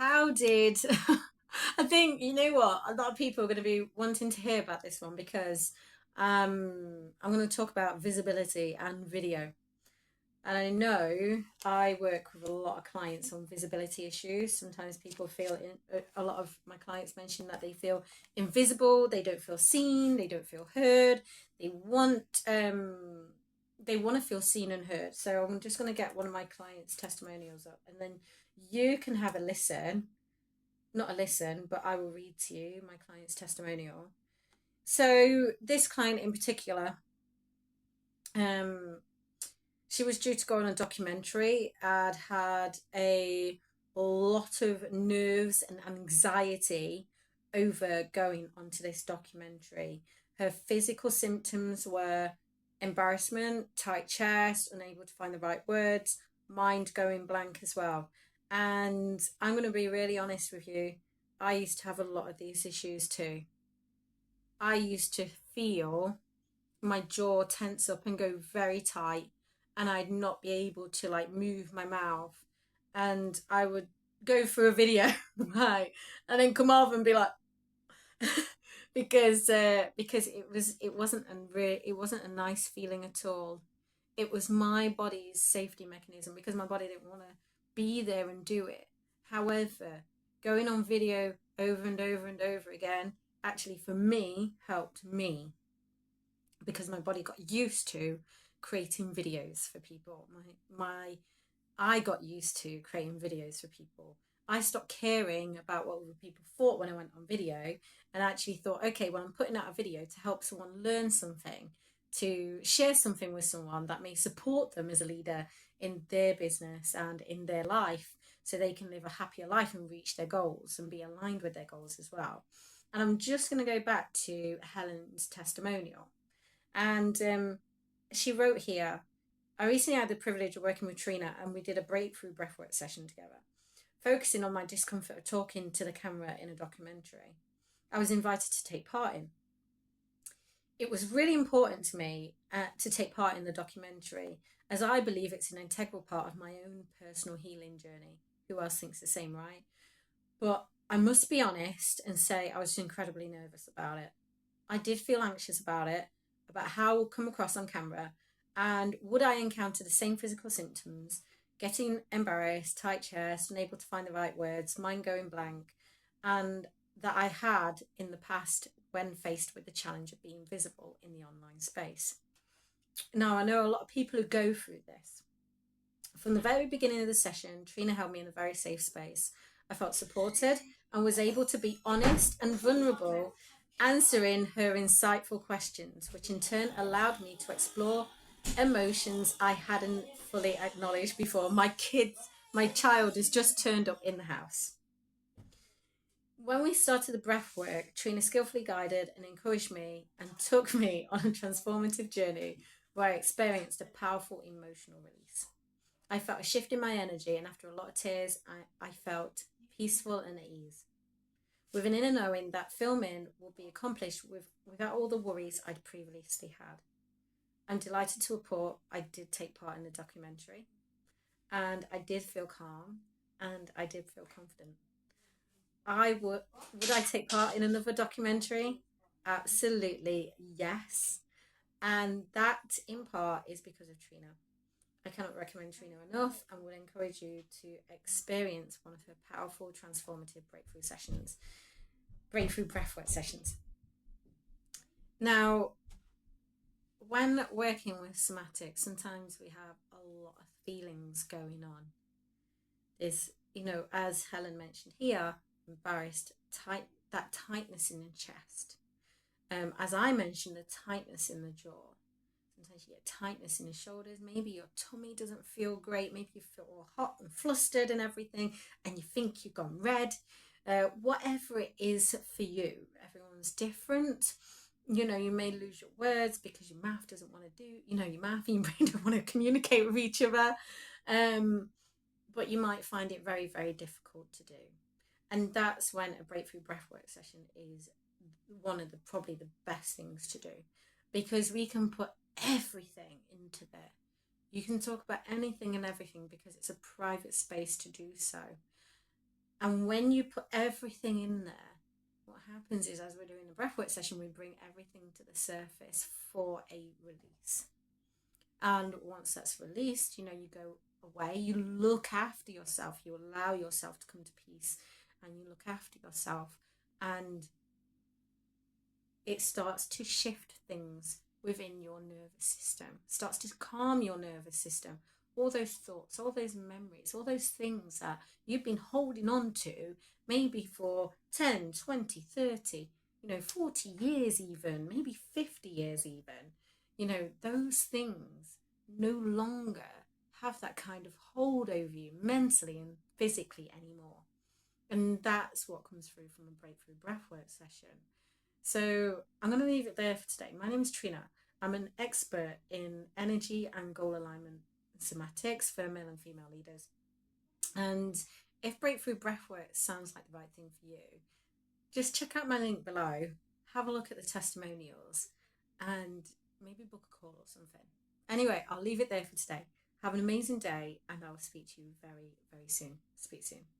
How did I think, you know what? A lot of people are going to be wanting to hear about this one because I'm going to talk about visibility and video. And I know I work with a lot of clients on visibility issues. Sometimes people feel, a lot of my clients mention that they feel invisible, they don't feel seen, they don't feel heard. They want, they want to feel seen and heard. So I'm just going to get one of my clients' testimonials up, and then you can have a listen. Not a listen, but I will read to you my client's testimonial. So this client in particular, um, she was due to go on a documentary and had a lot of nerves and anxiety over going onto this documentary. Her physical symptoms were embarrassment, tight chest, unable to find the right words, mind going blank as well. And I'm going to be really honest with you. I used to have a lot of these issues too. I used to feel my jaw tense up and go very tight, and I'd not be able to like move my mouth, and I would go through a video right, and then come off and be like because it wasn't a nice feeling at all. It was my body's safety mechanism because my body didn't want to be there and do it. However, going on video over and over and over again actually for me helped me because my body got used to creating videos for people. My I got used to creating videos for people. I stopped caring about what other people thought when I went on video, and actually thought, okay, well, I'm putting out a video to help someone learn something, to share something with someone that may support them as a leader in their business and in their life, so they can live a happier life and reach their goals and be aligned with their goals as well. And I'm just going to go back to Helen's testimonial. And she wrote here, I recently had the privilege of working with Trina, and we did a breakthrough breathwork session together, focusing on my discomfort of talking to the camera in a documentary I was invited to take part in. It was really important to me to take part in the documentary, as I believe it's an integral part of my own personal healing journey. Who else thinks the same, right? But I must be honest and say I was incredibly nervous about it. I did feel anxious about it, about how I would come across on camera, and would I encounter the same physical symptoms, getting embarrassed, tight chest, unable to find the right words, mind going blank, and that I had in the past when faced with the challenge of being visible in the online space. Now, I know a lot of people who go through this. From the very beginning of the session, Trina held me in a very safe space. I felt supported and was able to be honest and vulnerable, answering her insightful questions, which in turn allowed me to explore emotions I hadn't fully acknowledged before. My child has just turned up in the house. When we started the breath work, Trina skillfully guided and encouraged me and took me on a transformative journey where I experienced a powerful emotional release. I felt a shift in my energy, and after a lot of tears, I felt peaceful and at ease, with an inner knowing that filming will be accomplished without all the worries I'd previously had. I'm delighted to report I did take part in the documentary, and I did feel calm, and I did feel confident. Would I take part in another documentary? Absolutely yes. And that in part is because of Trina. I cannot recommend Trina enough, and would encourage you to experience one of her powerful transformative breakthrough breathwork sessions. Now, when working with somatic, sometimes we have a lot of feelings going on. There's, as Helen mentioned here, embarrassed, that tightness in the chest. As I mentioned, the tightness in the jaw. Sometimes you get tightness in the shoulders. Maybe your tummy doesn't feel great. Maybe you feel all hot and flustered and everything, and you think you've gone red. Whatever it is for you, everyone's different. You may lose your words because your mouth doesn't want to do, your mouth and your brain don't want to communicate with each other. But you might find it very, very difficult to do. And that's when a breakthrough breathwork session is one of probably the best things to do, because we can put everything into there. You can talk about anything and everything because it's a private space to do so. And when you put everything in there, what happens is, as we're doing the breathwork session, we bring everything to the surface for a release. And once that's released, you know, you go away, you look after yourself, you allow yourself to come to peace, and you look after yourself. And it starts to shift things within your nervous system, starts to calm your nervous system. All those thoughts, all those memories, all those things that you've been holding on to, maybe for 10, 20, 30, 40 years even, maybe 50 years even, those things no longer have that kind of hold over you mentally and physically anymore. And that's what comes through from a breakthrough breathwork session. So I'm going to leave it there for today. My name is Trina. I'm an expert in energy and goal alignment somatics for male and female leaders. And if breakthrough breathwork sounds like the right thing for you, just check out my link below, have a look at the testimonials, and maybe book a call or something. Anyway, I'll leave it there for today. Have an amazing day, and I'll speak to you very, very soon. Speak soon.